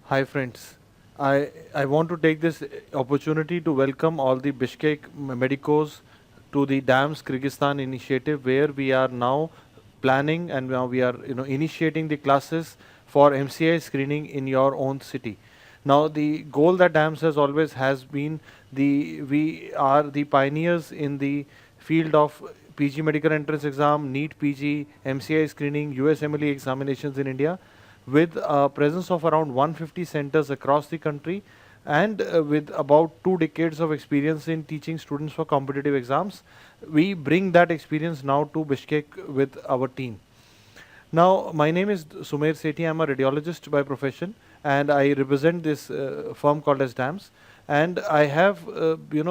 Hi friends, I want to take this opportunity to welcome all the Bishkek medicos to the Dams Kyrgyzstan initiative, where we are now planning and now we are initiating the classes for MCI screening in your own city. Now the goal that Dams has been, we are the pioneers in the field of PG medical entrance exam, NEET PG, MCI screening, USMLE examinations in India, with a presence of around 150 centers across the country, and with about 2 decades of experience in teaching students for competitive exams. We bring that experience now to Bishkek with our team. Now, my name is Sethi. I'm a radiologist by profession, and I represent this firm called as DAMS. And I have,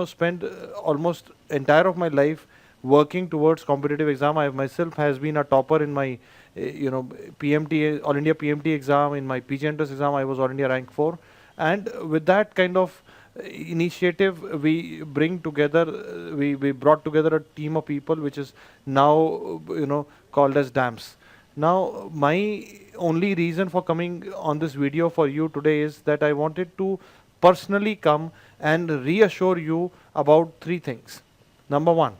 spent almost entire of my life working towards competitive exam. I myself has been a topper in my, PMT, All India PMT exam. In my PG entrance exam, I was All India rank 4. And with that kind of initiative, we bring together, we brought together a team of people, which is now, called as DAMS. Now, my only reason for coming on this video for you today is that I wanted to personally come and reassure you about 3 things. Number one,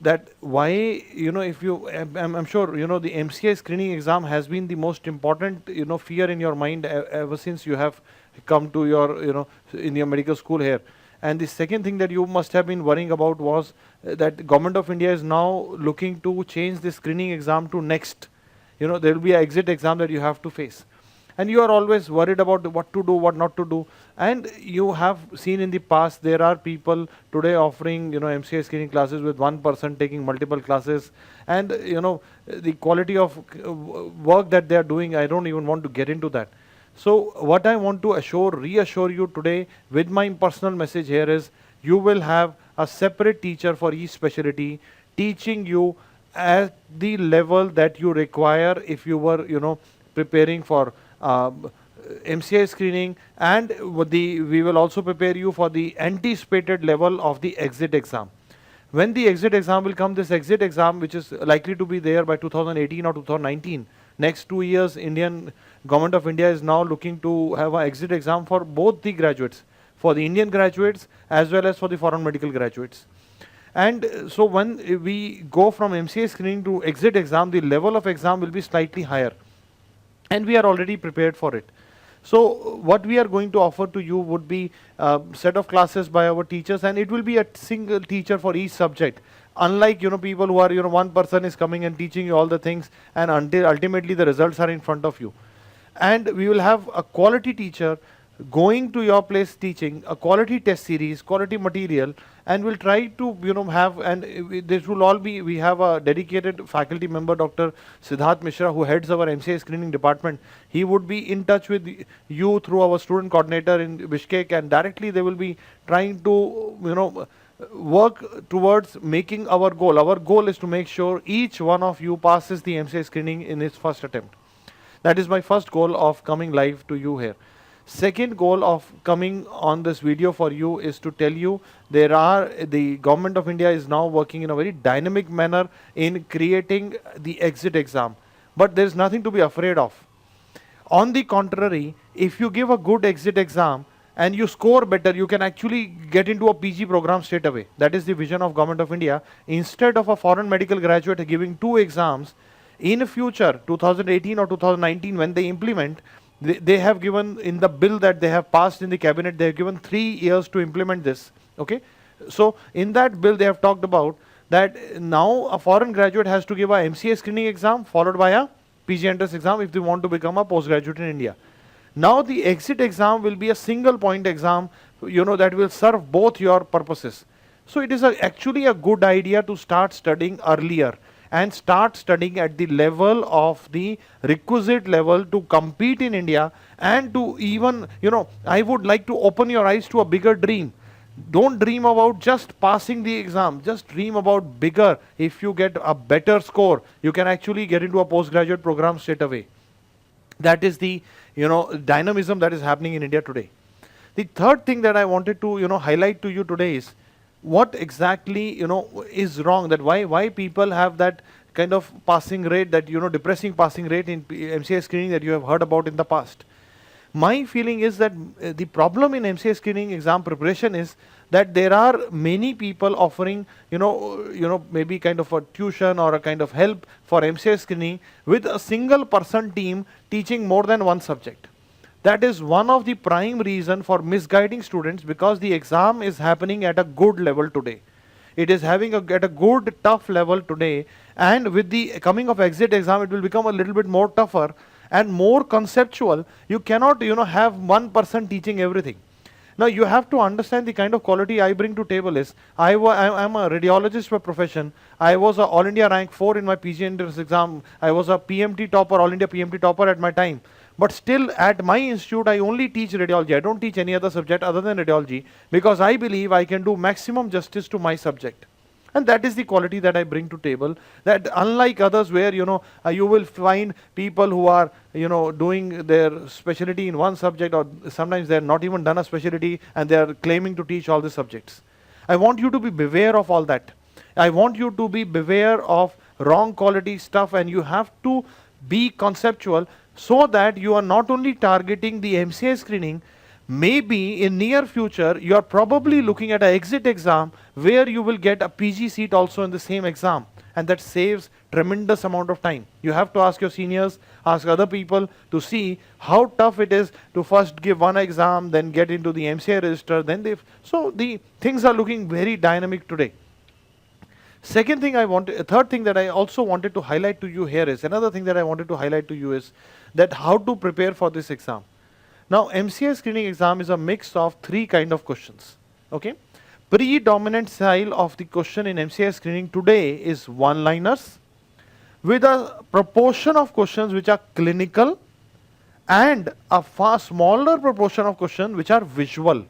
that why, if you, I'm sure, the MCI screening exam has been the most important, fear in your mind ever since you have come to your, in your medical school here. And the second thing that you must have been worrying about was that Government of India is now looking to change the screening exam to next. There will be an exit exam that you have to face. And you are always worried about what to do, what not to do. And you have seen in the past, there are people today offering, MCA screening classes with one person taking multiple classes. And, the quality of work that they are doing, I don't even want to get into that. So what I want to reassure you today with my personal message here is, you will have a separate teacher for each specialty teaching you at the level that you require if you were, preparing for MCI screening, and we will also prepare you for the anticipated level of the exit exam. When the exit exam will come, this exit exam, which is likely to be there by 2018 or 2019, next 2 years, Indian Government of India is now looking to have an exit exam for both the graduates, for the Indian graduates as well as for the foreign medical graduates. And so when we go from MCA screening to exit exam, the level of exam will be slightly higher. And we are already prepared for it. So what we are going to offer to you would be a set of classes by our teachers, and it will be a single teacher for each subject. Unlike, people who are, one person is coming and teaching you all the things, and until ultimately the results are in front of you. And we will have a quality teacher going to your place teaching a quality test series, quality material, and we'll try to have, and this will all be, we have a dedicated faculty member, Dr. Mishra, who heads our MCA screening department. He would be in touch with you through our student coordinator in Bishkek, and directly they will be trying to work towards making our goal. Our goal is to make sure each one of you passes the MCA screening in his first attempt. That is my first goal of coming live to you here. Second goal of coming on this video for you is to tell you, the Government of India is now working in a very dynamic manner in creating the exit exam. But there is nothing to be afraid of. On the contrary, if you give a good exit exam and you score better, you can actually get into a PG program straight away. That is the vision of Government of India. Instead of a foreign medical graduate giving 2 exams, in future, 2018 or 2019, when they implement, they have given in the bill that they have passed in the cabinet, they have given 3 years to implement this. Okay, so in that bill they have talked about that now a foreign graduate has to give a MCA screening exam followed by a PG entrance exam if they want to become a postgraduate in India. Now the exit exam will be a single point exam, that will serve both your purposes. So it is actually a good idea to start studying earlier and start studying at the level of the requisite level to compete in India, and to even, I would like to open your eyes to a bigger dream. Don't dream about just passing the exam, just dream about bigger. If you get a better score, you can actually get into a postgraduate program straight away. That is the, dynamism that is happening in India today. The third thing that I wanted to, highlight to you today is, what exactly is wrong, that why people have that kind of passing rate, that depressing passing rate in MCA screening that you have heard about in the past. My feeling is that the problem in MCA screening exam preparation is that there are many people offering, maybe kind of a tuition or a kind of help for MCA screening with a single person team teaching more than one subject. That is one of the prime reason for misguiding students, because the exam is happening at a good level today. It is having at a good tough level today, and with the coming of exit exam, it will become a little bit more tougher and more conceptual. You cannot have one person teaching everything. Now you have to understand the kind of quality I bring to table is, I am a radiologist by profession. I was a All India rank 4 in my PG entrance exam. I was a PMT topper, All India PMT topper at my time. But still at my institute, I only teach radiology. I don't teach any other subject other than radiology, because I believe I can do maximum justice to my subject. And that is the quality that I bring to table, that unlike others where you will find people who are doing their specialty in one subject, or sometimes they are not even done a specialty and they are claiming to teach all the subjects. I want you to be beware of all that. I want you to be beware of wrong quality stuff, and you have to be conceptual, so that you are not only targeting the MCA screening. Maybe in near future you are probably looking at an exit exam where you will get a PG seat also in the same exam, and that saves tremendous amount of time. You have to ask your seniors, ask other people to see how tough it is to first give one exam, then get into the MCA register, then so the things are looking very dynamic today. Third thing that I also wanted to highlight to you here is, another thing that I wanted to highlight to you is that how to prepare for this exam. Now, MCA screening exam is a mix of three kind of questions. Okay, predominant style of the question in MCA screening today is one-liners, with a proportion of questions which are clinical, and a far smaller proportion of questions which are visual.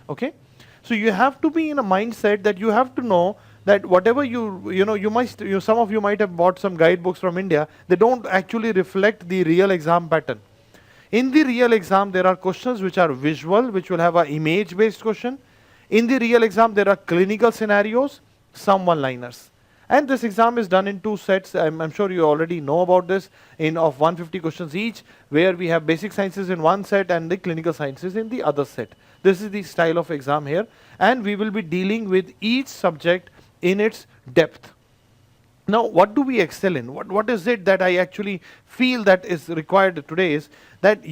Okay, so you have to be in a mindset that you have to know that whatever some of you might have bought some guidebooks from India, they don't actually reflect the real exam pattern. In the real exam, there are questions which are visual, which will have an image-based question. In the real exam, there are clinical scenarios, some one-liners. And this exam is done in two sets. I'm sure you already know about this, of 150 questions each, where we have basic sciences in one set and the clinical sciences in the other set. This is the style of exam here. And we will be dealing with each subject in its depth. Now, what do we excel in? What is it that I actually feel that is required today is that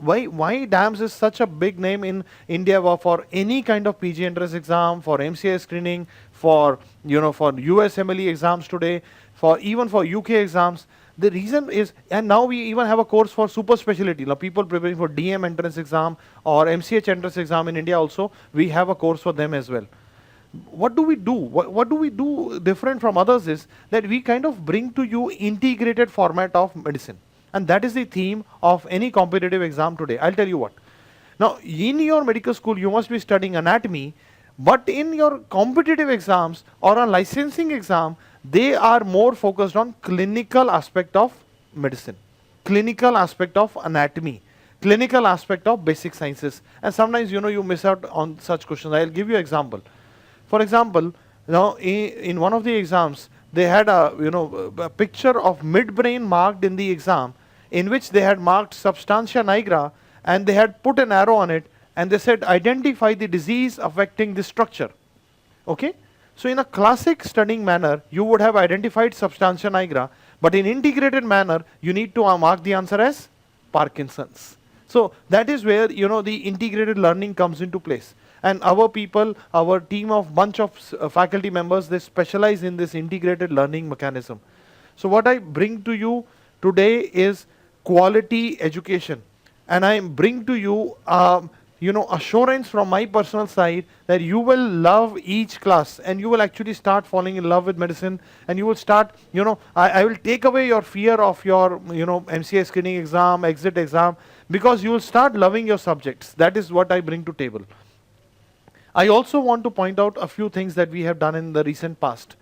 why DAMS is such a big name in India for any kind of PG entrance exam, for MCA screening, for for USMLE exams today, even for UK exams. The reason is, and now we even have a course for super specialty. Now people preparing for DM entrance exam or MCH entrance exam in India also, we have a course for them as well. What do we do? What do we do different from others is that we kind of bring to you integrated format of medicine. And that is the theme of any competitive exam today. I'll tell you what. Now, in your medical school, you must be studying anatomy, but in your competitive exams or a licensing exam, they are more focused on clinical aspect of medicine, clinical aspect of anatomy, clinical aspect of basic sciences. And sometimes, you miss out on such questions. I'll give you an example. For example, now in one of the exams, they had a picture of midbrain marked in the exam, in which they had marked substantia nigra, and they had put an arrow on it, and they said identify the disease affecting this structure. Okay, so in a classic studying manner, you would have identified substantia nigra, but in integrated manner, you need to mark the answer as Parkinson's. So that is where the integrated learning comes into place. And our people, our team of bunch of faculty members, they specialize in this integrated learning mechanism. So what I bring to you today is quality education, and I bring to you assurance from my personal side that you will love each class, and you will actually start falling in love with medicine, and you will start, I will take away your fear of your MCA screening exam, exit exam, because you will start loving your subjects. That is what I bring to table. I also want to point out a few things that we have done in the recent past.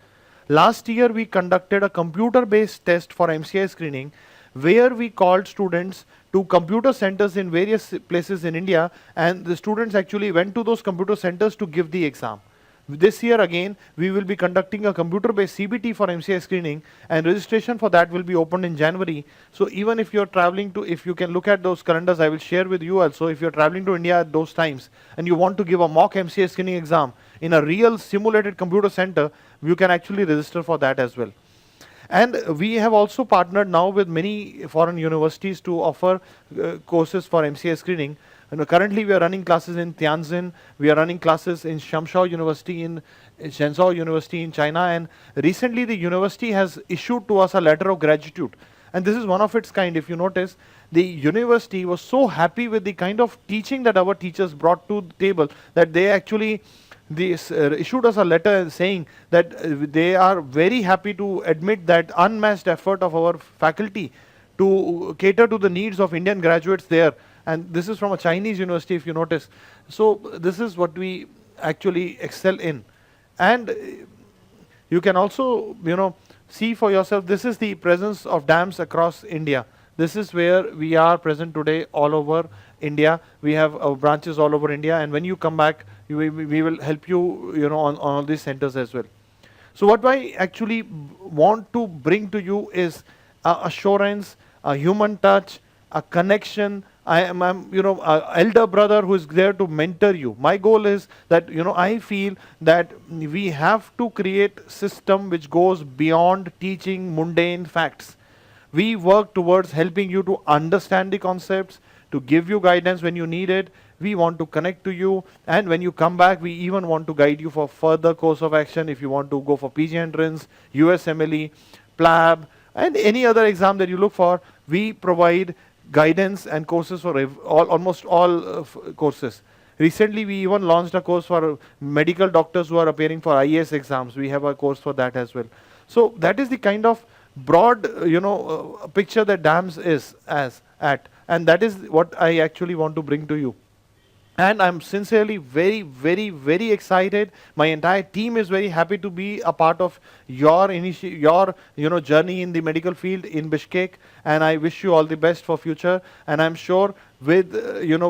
Last year, we conducted a computer-based test for MCI screening, where we called students to computer centers in various places in India, and the students actually went to those computer centers to give the exam. This year again, we will be conducting a computer-based CBT for MCI screening, and registration for that will be opened in January. So even if you're traveling to, if you can look at those calendars, I will share with you also, if you're traveling to India at those times, and you want to give a mock MCI screening exam in a real simulated computer center, you can actually register for that as well. And we have also partnered now with many foreign universities to offer courses for MCI screening. Currently, we are running classes in Tianjin. We are running classes in Shamshao University in Shenzhou University in China. And recently, the university has issued to us a letter of gratitude. And this is one of its kind. If you notice, the university was so happy with the kind of teaching that our teachers brought to the table that they actually issued us a letter saying that they are very happy to admit that unmatched effort of our faculty to cater to the needs of Indian graduates there. And this is from a Chinese university, if you notice. So this is what we actually excel in. And you can also, see for yourself, this is the presence of dams across India. This is where we are present today all over India. We have branches all over India, and when you come back, we will help you, on all these centers as well. So what I actually want to bring to you is assurance, a human touch, a connection. I'm a elder brother who is there to mentor you. My goal is that, I feel that we have to create system which goes beyond teaching mundane facts. We work towards helping you to understand the concepts, to give you guidance when you need it. We want to connect to you, and when you come back, we even want to guide you for further course of action. If you want to go for PG entrance, USMLE, PLAB, and any other exam that you look for, we provide guidance and courses for almost all courses. Recently, we even launched a course for medical doctors who are appearing for IAS exams. We have a course for that as well. So that is the kind of broad, picture that DAMS is at, and that is what I actually want to bring to you. And I'm sincerely very, very, very excited. My entire team is very happy to be a part of your journey in the medical field in Bishkek. And I wish you all the best for future. And I'm sure with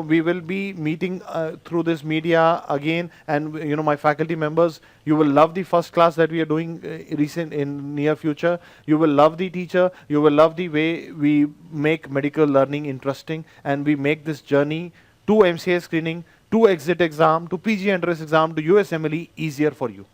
we will be meeting through this media again. And my faculty members, you will love the first class that we are doing recent in near future. You will love the teacher. You will love the way we make medical learning interesting, and we make this journey to MCA screening, to exit exam, to PG entrance exam, to USMLE easier for you.